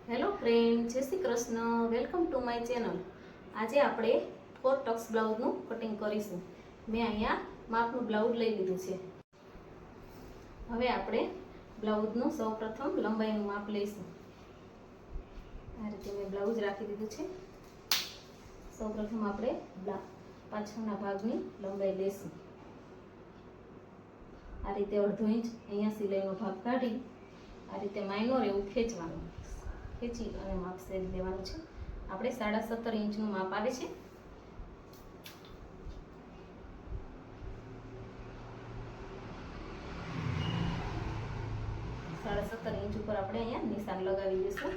Hello friend, જય Shri Krishna. Welcome to my channel. આજે આપણે 4 ટક્સ બ્લાઉઝનું કટિંગ કરીશું. મેં અહીંયા માપનું બ્લાઉઝ લઈ લીધું છે. હવે આપણે બ્લાઉઝનું સૌપ્રથમ લંબાઈનું માપ લઈશું. આ રીતે મેં બ્લાઉઝ રાખી દીધું છે. સૌપ્રથમ આપણે પાછળના ભાગની લંબાઈ લઈશું. આ રીતે અડધો ઇંચ અહીંયા સિલાઈનો ભાગ કાઢી આ રીતે માઇનોર એવું ખેંચવાનું, ખેંચી અને માપ સેજ લેવાનું છે. આપણે 17.5 ઇંચનું માપ આવે છે. સાડા 17 ઇંચ ઉપર આપણે અહીંયા નિશાન લગાવી દઈશું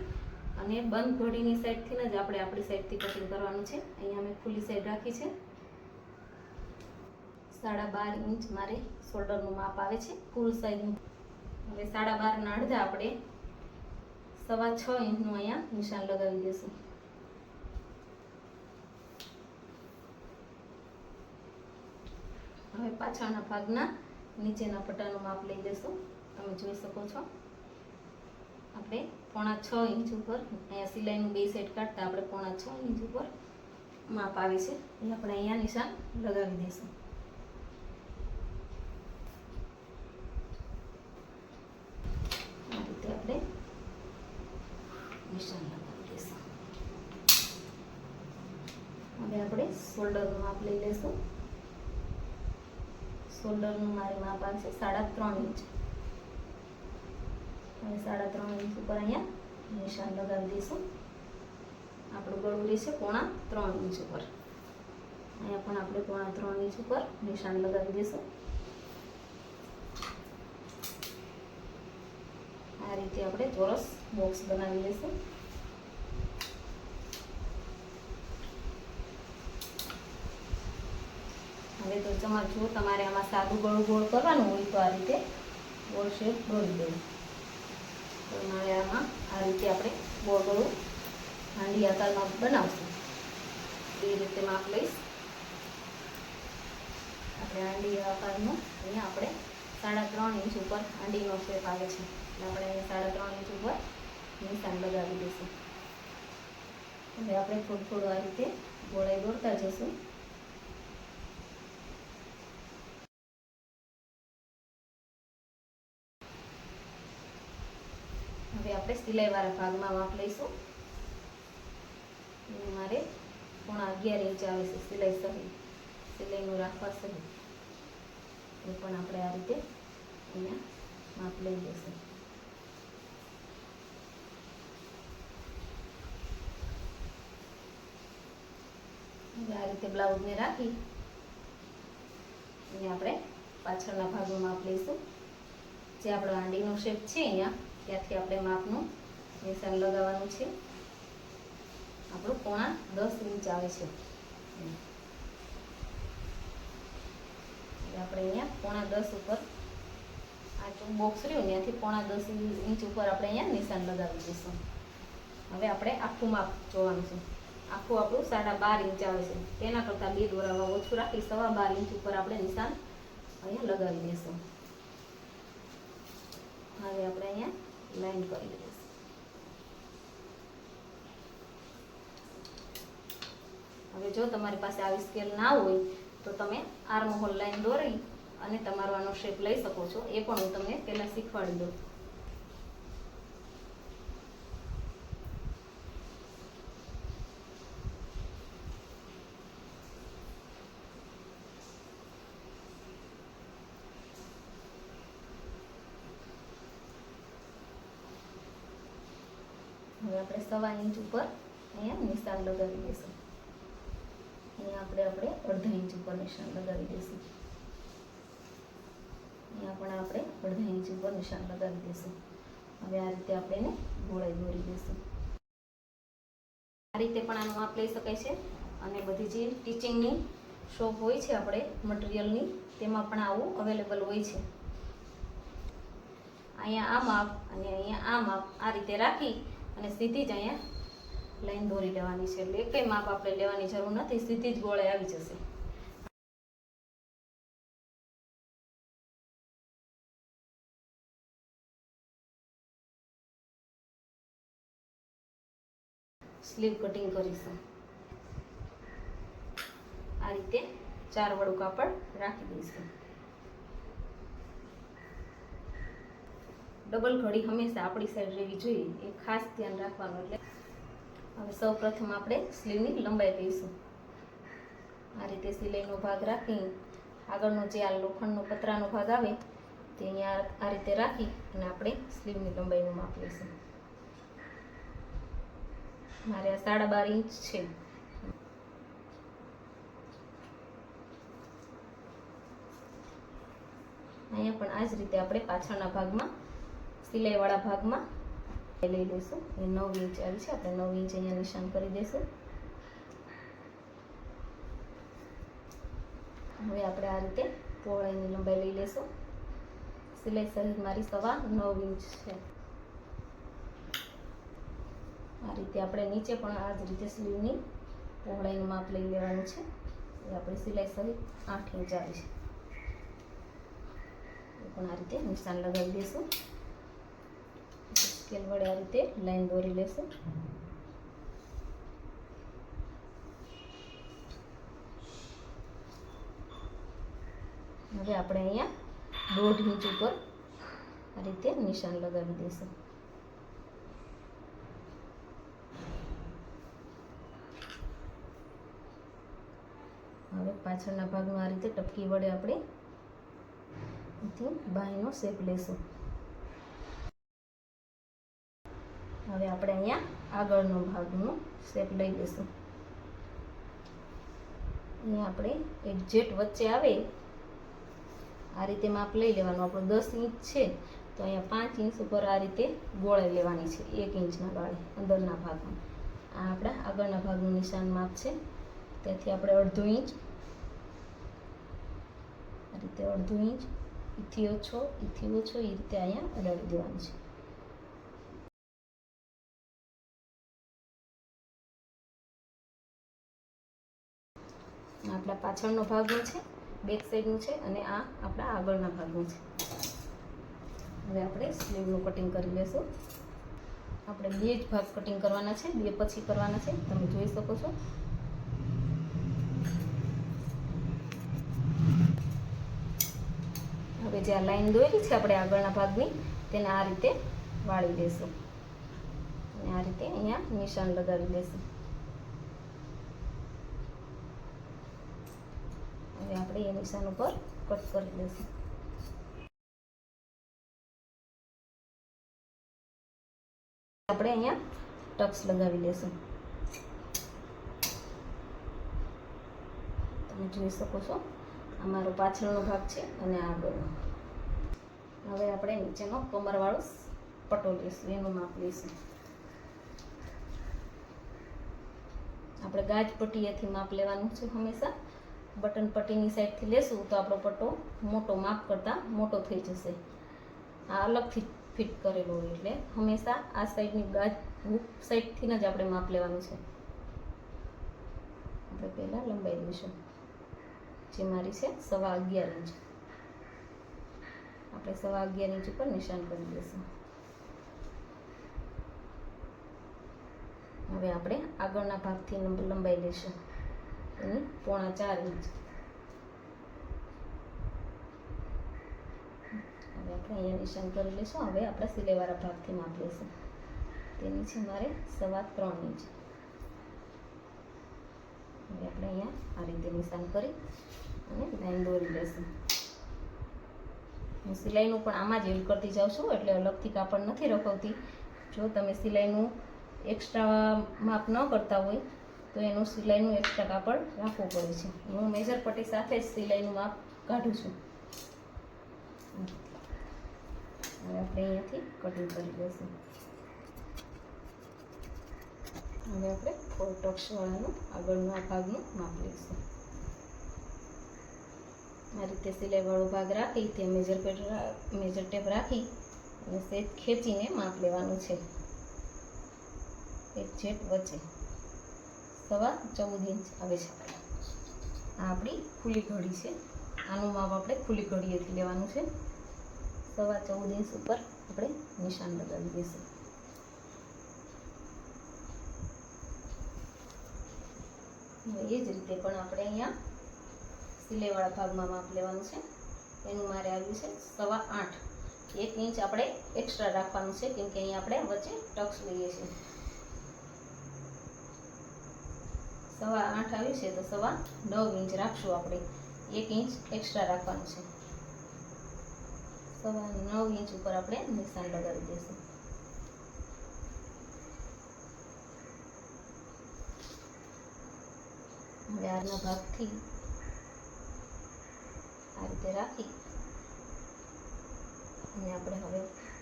અને બંધ ઘડીની સાઈડથી જ આપણે આપણી સાઈડથી કટિંગ કરવાનું છે. અહીંયા મેં ખુલ્લી સાઈડ રાખી છે. 12.5 ઇંચ મારે શોલ્ડરનું માપ આવે છે, ફૂલ સાઈઝનું. હવે 12.5 ના અડધા આપણે 6.25 ઇંચનું અહીંયા નિશાન લગાવી દઈશું. હવે પાછળના ભાગના નીચેના પટ્ટાનું માપ લઈ લઈશું. તમે જોઈ શકો છો આપણે 6.25 ઇંચ ઉપર અહીંયા સિલાઈનું બે સાઈડ કાઢતા આપણે 6.25 ઇંચ ઉપર માપ આવે છે. એ આપણે અહીંયા નિશાન લગાવી દઈશું. આ રીતે આપણે નિશાન લગાવી દઈશું. હવે આપણે શોલ્ડરનું માપ લઈ લઈશું. શોલ્ડરનું મારે માપ આવશે 3.5 ઇંચ. હવે 3.5 ઇંચ ઉપર અહીંયા નિશાન લગાવી દઈશું. આપણું ગળું રહેશે 3.25 ઇંચ ઉપર. અહીંયા પણ આપણે 3.25 ઇંચ ઉપર નિશાન લગાવી દઈશું. આ રીતે આપણે ચોરસ બોક્સ બનાવી લઈશું. હવે તો જો તમારે આમાં સાદું ગળું ગોળ કરવાનું હોય તો આ રીતે ગોળ શેપ દોરી દેવું. તો મારે આમાં આ રીતે આપણે ગોળ ગળું હાંડી આકારમાં બનાવશું. એ રીતે માપ લઈશ. આપણે હાંડી આકારનું અહીંયા આપણે 3.5 ઇંચ ઉપર હાંડીનો શેપ આવે છે, એટલે આપણે અહીંયા 3.5 ઇંચ ઉપર નિશાન લગાવી દઈશું. હવે આપણે થોડું આ રીતે ગોળાઈ દોરતા જઈશું. હવે આપણે સિલાઈવાળા ભાગમાં માપ લઈશું. મારે 11.5 ઇંચ આવે છે સિલાઈ સહિત, સિલાઈનું રાખવા સહિત. એ પણ આપણે આ રીતે અહીંયા માપ લઈ લઈશું. આ રીતે બ્લાઉઝને રાખી અને આપણે પાછળના ભાગમાં માપ લઈશું. જે આપણો હાંડીનો શેપ છે અહીંયા ત્યાંથી આપણે માપનું નિશાન લગાવવાનું છે. આપણું 10.5 ઇંચ આવે છે. આપણે અહીંયા 10.5 ઉપર આ બોક્સ રહ્યું ત્યાંથી 10.5 ઇંચ ઉપર આપણે અહીંયા નિશાન લગાવી દઈશું. હવે આપણે આખું માપ જોવાનું છે. આખું આપણું 12.5 ઇંચ આવે છે. તેના કરતાં 2 દોરાવા ઓછું રાખી 12.5 ઇંચ ઉપર આપણે નિશાન અહીંયા લગાવી દઈશું. હવે આપણે અહીંયા લાઈન કરી દઈશું. હવે જો તમારી પાસે આવી સ્કેલ ના હોય તો તમે આર્મહોલ લાઈન દોરી અને તમારો આનો શેપ લઈ શકો છો. એ પણ હું તમને પહેલા શીખવાડી દઉં. હવે આપણે 1.25 ઇંચ ઉપર અહીંયા નિશાન લગાવી દઈશું. અહીંયા આપણે 1.5 ઇંચ ઉપર નિશાન લગાવી દઈશું. અહીંયા પણ આપણે 1.5 ઇંચ ઉપર નિશાન લગાવી દઈશું. હવે આ રીતે આપણે એને ગોળાઈ દોરી દઈશું. આ રીતે પણ આનું માપ લઈ શકાય છે. અને બધી જે ટીચિંગની શોપ હોય છે આપણે મટીરિયલની, તેમાં પણ આવું અવેલેબલ હોય છે. અહીંયા આ માપ અને અહીંયા આ માપ આ રીતે રાખી અને સીધી જ અહીંયા લાઈન દોરી લેવાની છે. એટલે એકય માપ આપણે લેવાની જરૂર નથી, સીધી જ ગોળાઈ આવી જશે. સ્લીવ કટિંગ કરીશું. આ રીતે 4 વાળું કાપડ રાખી દઈશું. ડબલ ઘડી હંમેશા આપણી સાઈડ રહેવી જોઈએ, એ ખાસ ધ્યાન રાખવાનું. એટલે હવે સૌ પ્રથમ આપણે સ્લીવની લંબાઈ લઈશું. આ રીતે સિલાઈનો ભાગ રાખી આગળનો જે આ લોખંડનો પતરાનો ભાગ આવે તે અહીંયા આ રીતે રાખી અને આપણે સ્લીવની લંબાઈનું માપ લઈશું. મારે આ 12.5 ઇંચ છે. અહીંયા પણ આ જ રીતે આપણે પાછળના ભાગમાં સિલાઈવાળા ભાગમાં લઈ લઈશું. એ 9 ઇંચ આવી છે, આપણે 9 ઇંચ અહીંયા નિશાન કરી દઈશું. હવે આપણે આ રીતે પહોળાઈની લંબાઈ લઈ લઈશું. સિલાઈ સહિત મારી 9.25 ઇંચ છે. આ રીતે આપણે નીચે પણ આ જ રીતે સ્લીવની પહોળાઈનું માપ લઈ લેવાનું છે. એ આપણી સિલાઈ સહિત 8 ઇંચ આવી છે. એ પણ આ રીતે નિશાન લગાવી દઈશું. સ્કેલ વડે આ રીતે લાઈન દોરી લેશું. હવે આપણે અહીંયા 1.5 ઇંચ ઉપર આ રીતે નિશાન લગાવી દઈશું. હવે પાછળના ભાગમાં આ રીતે ટપકી વડે આપણે બાહીનો શેપ લેશું. હવે આપણે અહીંયા આગળનો ભાગનો શેપ લઈ લઈશું. અહીંયા આપણે એક્ઝેક્ટ વચ્ચે આવે આ રીતે માપ લઈ લેવાનું. આપણું 10 ઇંચ છે તો અહીંયા 5 ઇંચ ઉપર આ રીતે ગોળાઈ લેવાની છે, 1 ઇંચના ગાળે અંદરના ભાગમાં. આ આપણા આગળના ભાગનું નિશાન માપ છે. તેથી આપણે 1/2 ઇંચ આ રીતે 1/2 ઇંચ એથી ઓછો એ રીતે અહીંયા અડાડી દેવાનું છે. આપણા પાછળનો ભાગનો છે, બેક સાઈડનું છે, અને આ આપણા આગળના ભાગનું છે. હવે આપણે સ્લીવનું કટિંગ કરી લેશું. આપણે 2 જ ભાગ કટિંગ કરવાના છે, 2 પછી કરવાના છે. તમે જોઈ શકો છો. હવે જે આ લાઈન દોરી છે આપણે આગળના ભાગની તેને આ રીતે વાળી દેશું અને આ રીતે અહીંયા નિશાન લગાવી દેશું. હવે આપણે એ નિશાન ઉપર કટ કરી દઈશું. આપણે અહીંયા ટક્સ લગાવી લેશું. તમે જોઈ શકો છો આ મારો પાછળનો ભાગ છે અને આગળનો. હવે આપણે નીચેનો કમરવાળો પટ્ટો લઈશું, એનું માપ લઈશું. આપણે ગાજ પટ્ટીએથી માપ લેવાનું છે. હંમેશા બટન પટ્ટીની સાઈડથી લેશું તો આપણો પટ્ટો મોટો માપ કરતાં મોટો થઈ જશે. આ અલગથી ફિટ કરેલો હોય એટલે હંમેશા આ સાઈડની ગાજ હૂક સાઈડથી જ આપણે માપ લેવાનું છે. આપણે પહેલાં લંબાઈ લઈશું, જે મારી છે 11.5 ઇંચ. આપણે 11.5 ઇંચ ઉપર નિશાન કરી દઈશું. હવે આપણે આગળના ભાગથી લંબાઈ લઈશું, એની 3.25 ઇંચ. હવે આપણે અહીંયા નિશાન કરી લઈશું. હવે આપણે સિલાઈવાળા ભાગથી માપ લઈશું. તેની છે મારે 3.25 ઇંચ. હવે આપણે અહીંયા આ રીતે નિશાન કરી અને લાઈન દોરી લઈશું. હું સિલાઈનું પણ આમાં જ એડ કરતી જાઉં છું, એટલે અલગથી કાપડ નથી રખવતી. જો તમે સિલાઈનું એક્સ્ટ્રા માપ ન કરતા હોય તો એનું સિલાઈનું એક્સ્ટ્રા કાપડ રાખવું પડે છે. હું મેજર પટ્ટી સાથે જ સિલાઈનું માપ કાઢું છું. હવે આપણે અહીંયાથી કટિંગ કરી લઈશું. હવે આપણે ફોર ટક્સવાળાનું આગળના ભાગનું માપ લઈશું. આ રીતે સિલાઈવાળો ભાગ રાખી તે મેજર ટેપ રાખી અને સેજ ખેંચીને માપ લેવાનું છે. એક જેટ વચ્ચે 14.25 ઇંચ આવે છે. આ આપણી ખુલ્લી ઘડી છે. આનું માપ આપણે ખુલ્લી ઘડીએથી લેવાનું છે. 14.25 ઇંચ ઉપર આપણે નિશાન લગાવી દઈશું. એ જ રીતે પણ આપણે અહીંયા સિલાઈવાળા ભાગમાં માપ લેવાનું છે. એનું મારે આવ્યું છે 8.25. 1 ઇંચ આપણે એક્સ્ટ્રા રાખવાનું છે, કેમ કે અહીંયા આપણે વચ્ચે ટક્સ લઈએ છીએ. 8.25 આવ્યું છે તો 9.25 ઇંચ રાખશું આપણે. 1 ઇંચ એક્સ્ટ્રા રાખવાનું છે. 9.25 ઇંચ ઉપર આપણે નિશાન લગાવી દઈશું. હવે આના ભાગથી આ રીતે રાખી અને આપણે હવે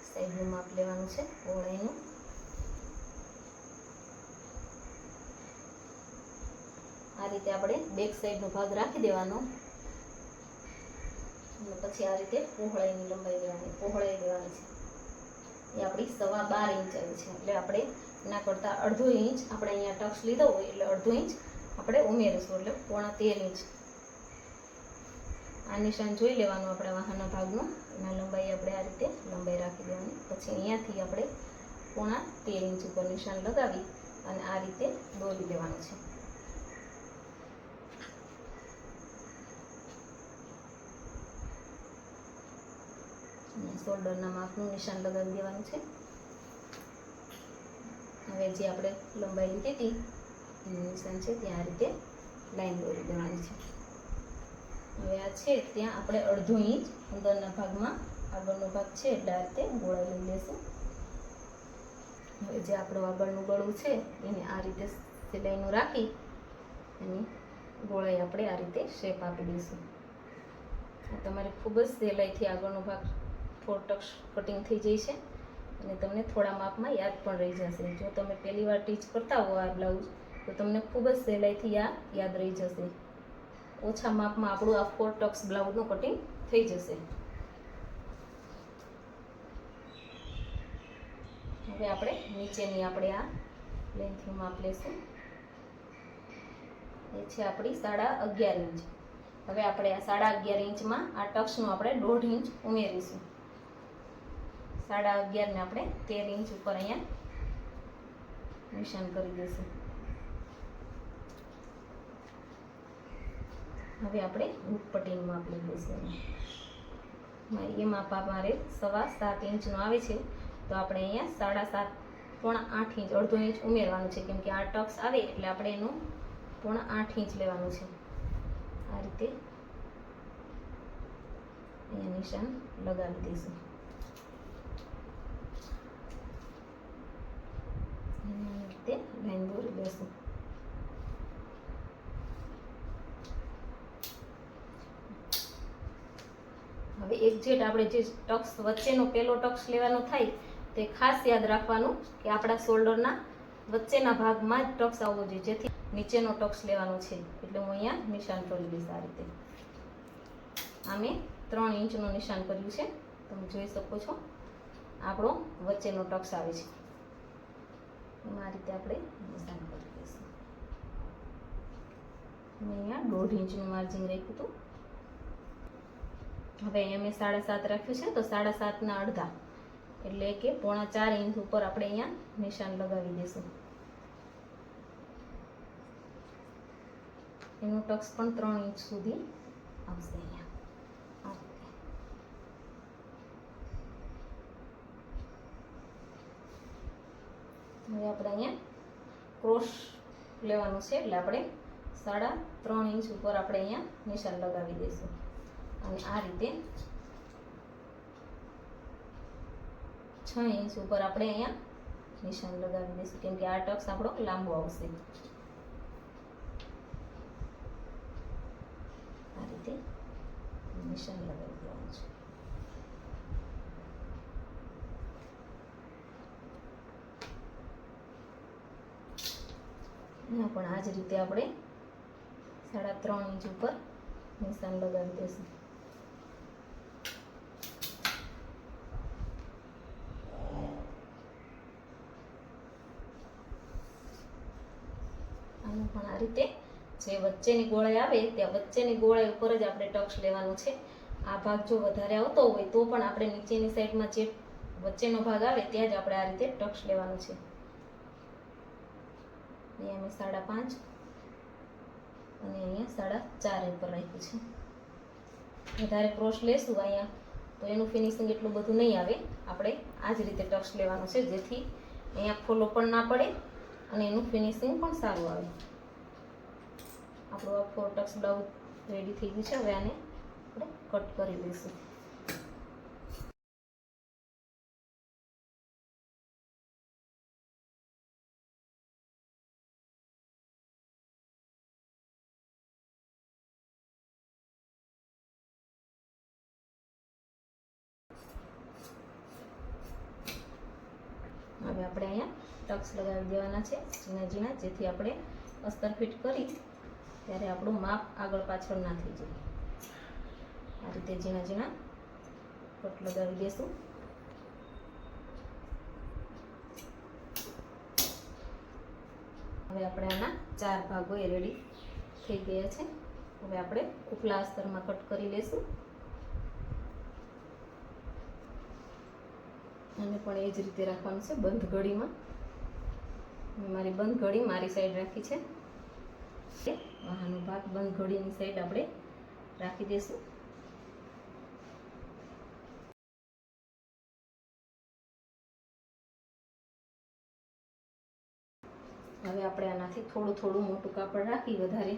સાઈડનું માપ લેવાનું છે પહોળાઈનું. આ રીતે આપણે બેક સાઈડનો ભાગ રાખી દેવાનો અને પછી આ રીતે પહોળાઈની લંબાઈ લેવાની, પહોળાઈ લેવાની છે. એ આપણી 12.5 ઇંચ આવી છે. એટલે આપણે એના કરતાં 1/2 ઇંચ આપણે અહીંયા ટક્સ લીધો હોય એટલે 1/2 ઇંચ આપણે ઉમેરીશું, એટલે 13.5 ઇંચ. આ નિશાન જોઈ લેવાનું આપણે વાહના ભાગનું. એના લંબાઈ આપણે આ રીતે લંબાઈ રાખી દેવાની. પછી અહીંયાથી આપણે 13.5 ઇંચ ઉપર નિશાન લગાવી અને આ રીતે દોરી દેવાનું છે. શોલ્ડરના માપનું નિશાન લગાવી દેવાનું છે. હવે જે આપણે લંબાઈ લીધી હતી એનું નિશાન છે ત્યાં આ રીતે લાઈન દોરી દેવાની છે. હવે આ છે ત્યાં આપણે 1/2 ઇંચ અંદરના ભાગમાં, આગળનો ભાગ છે એટલે આ રીતે ગોળા લઈ લઈશું. હવે જે આપણું આગળનું ગળું છે એને આ રીતે સિલાઈનું રાખી એની ગોળાઈ આપણે આ રીતે શેપ આપી દઈશું. તમારે ખૂબ જ સહેલાઈથી આગળનો ભાગ 4 ટક્સ કટિંગ થઈ જાય છે અને તમને થોડા માપમાં યાદ પણ રહી જશે. જો તમે પહેલી વાર ટીચ કરતા હો આ બ્લાઉઝ તો તમને ખૂબ જ સહેલાઈથી આ યાદ રહી જશે. ઓછા માપમાં આપણું આ 4 ટક્સ બ્લાઉઝનું કટિંગ થઈ જશે. હવે આપણે નીચેની આપણે આ લેન્થનું માપ લેશું. એ છે આપણી 11.5 ઇંચ. હવે આપણે આ 11.5 ઇંચમાં આ ટક્સનું આપણે 1.5 ઇંચ ઉમેરીશું. 11.5 ને આપણે 13 ઇંચ ઉપર અહીંયા નિશાન કરી દઈશું. હવે આપણે હૂક પટ્ટીનું માપ લઈ દઈશું. એ માપ મારે 7.25 ઇંચનું આવે છે તો આપણે અહીંયા 7.5 ઇંચ, 1/2 ઇંચ ઉમેરવાનું છે, કેમ કે આ ટક્સ આવે એટલે આપણે એનું 7.5 ઇંચ લેવાનું છે. આ રીતે અહીંયા નિશાન લગાવી દઈશું. રીતે લાઈન દોરી દઈશું. હવે એક્ઝેક્ટ આપણે જે ટક્સ વચ્ચેનો પહેલો ટક્સ લેવાનો થાય તે ખાસ યાદ રાખવાનું કે આપણા શોલ્ડરના વચ્ચેના ભાગમાં જ ટક્સ આવવો જોઈએ, જેથી નીચેનો ટક્સ લેવાનો છે. એટલે હું અહીંયા નિશાન કરી દઈશ આ રીતે. આ મેં 3 ઇંચનું નિશાન કર્યું છે, તમે જોઈ શકો છો. આપણો વચ્ચેનો ટક્સ આવે છે. આ રીતે આપણે નિશાન કરી દઈશું. મેં અહીંયા 1.5 ઇંચનું માર્જિન રાખ્યું હતું. હવે અહીંયા મેં 7.5 રાખ્યું છે તો 7.5ના અડધા એટલે કે 3.25 ઇંચ ઉપર આપણે અહીંયા નિશાન લગાવી દઈશું. એનું ટક્સ પણ 3 ઇંચ સુધી આવશે. અહીંયા હવે આપણે અહીંયા ક્રોસ લેવાનું છે એટલે આપણે 3.5 ઇંચ ઉપર આપણે અહીંયા નિશાન લગાવી દઈશું. અને આ રીતે 6 ઇંચ ઉપર આપણે અહીંયા નિશાન લગાવી દઈશું, કેમ કે આ ટક્સ આપણો લાંબો આવશે. આ રીતે નિશાન લગાવી દેવાનું છે. અહીંયા પણ આ જ રીતે આપણે 3.5 ઇંચ ઉપર નિશાન લગાવી દઈશું. આનું પણ આ રીતે જે વચ્ચેની ગોળાઈ આવે ત્યાં વચ્ચેની ગોળાઈ ઉપર જ આપણે ટક્સ લેવાનું છે. આ ભાગ જો વધારે આવતો હોય તો પણ આપણે નીચેની સાઈડમાં જે વચ્ચેનો ભાગ આવે ત્યાં જ આપણે આ રીતે ટક્સ લેવાનું છે. અહીંયા મેં 5.5 અને અહીંયા 4.5 પર રાખ્યું છે. વધારે ક્રોસ લેશું અહીંયા તો એનું ફિનિશિંગ એટલું બધું નહીં આવે. આપણે આ જ રીતે ટક્સ લેવાનો છે, જેથી અહીંયા ફોલો પણ ના પડે અને એનું ફિનિશિંગ પણ સારું આવે. આપણું આ 4 ટક્સ બ્લાઉઝ રેડી થઈ ગયું છે. હવે આને આપણે કટ કરી દઈશું. હવે આપણે અહીંયા ટક્સ લગાવી દેવાના છે ઝીણા ઝીણા, જેથી આપણે અસ્તર ફિટ કરી ત્યારે આપણું માપ આગળ પાછળ ના થઈ જાય. આ રીતે ઝીણા ઝીણા કટ લગાવી દઈશું. હવે આપણે આના 4 ભાગો એ રેડી થઈ ગયા છે. હવે આપણે ઉપલા અસ્તરમાં કટ કરી લઈશું. અને પણ એ જ રીતે રાખવાનું છે બંધ ઘડીમાં. મારી બંધ ઘડી મારી સાઈડ રાખી છે. આનો ભાગ બંધ ઘડીની સાઈડ આપણે રાખી દઈશું. હવે આપણે આનાથી થોડું થોડું મોટું કાપડ રાખી, વધારે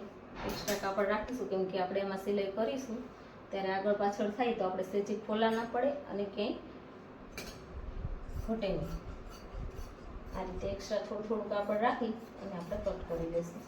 એક્સ્ટ્રા કાપડ રાખીશું, કેમ કે આપણે એમાં સિલાઈ કરીશું ત્યારે આગળ પાછળ થાય તો આપણે સેજી ખોલા ના પડે અને ક્યાંય ઘટે નહીં. આ રીતે એક્સ્ટ્રા થોડું થોડું કાપડ રાખી અને આપણે કટ કરી દઈશું.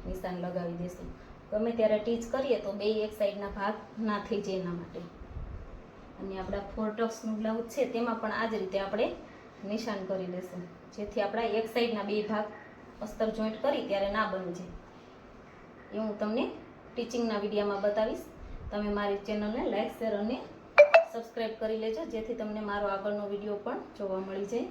નિશાન લગાવી દઈશું. ગમે ત્યારે ટીચ કરીએ તો બે એક સાઈડના ભાગ ના થઈ જાય એના માટે. અને આપણા 4 ટક્સનું બ્લાઉઝ છે તેમાં પણ આ જ રીતે આપણે નિશાન કરી દઈશું, જેથી આપણા એક સાઈડના બે ભાગ અસ્તર જોઈન્ટ કરી ત્યારે ના બની જાય. એ હું તમને ટીચિંગના વિડીયોમાં બતાવીશ. તમે મારી ચેનલને લાઈક, શેર અને સબસ્ક્રાઈબ કરી લેજો, જેથી તમને મારો આગળનો વિડીયો પણ જોવા મળી જાય.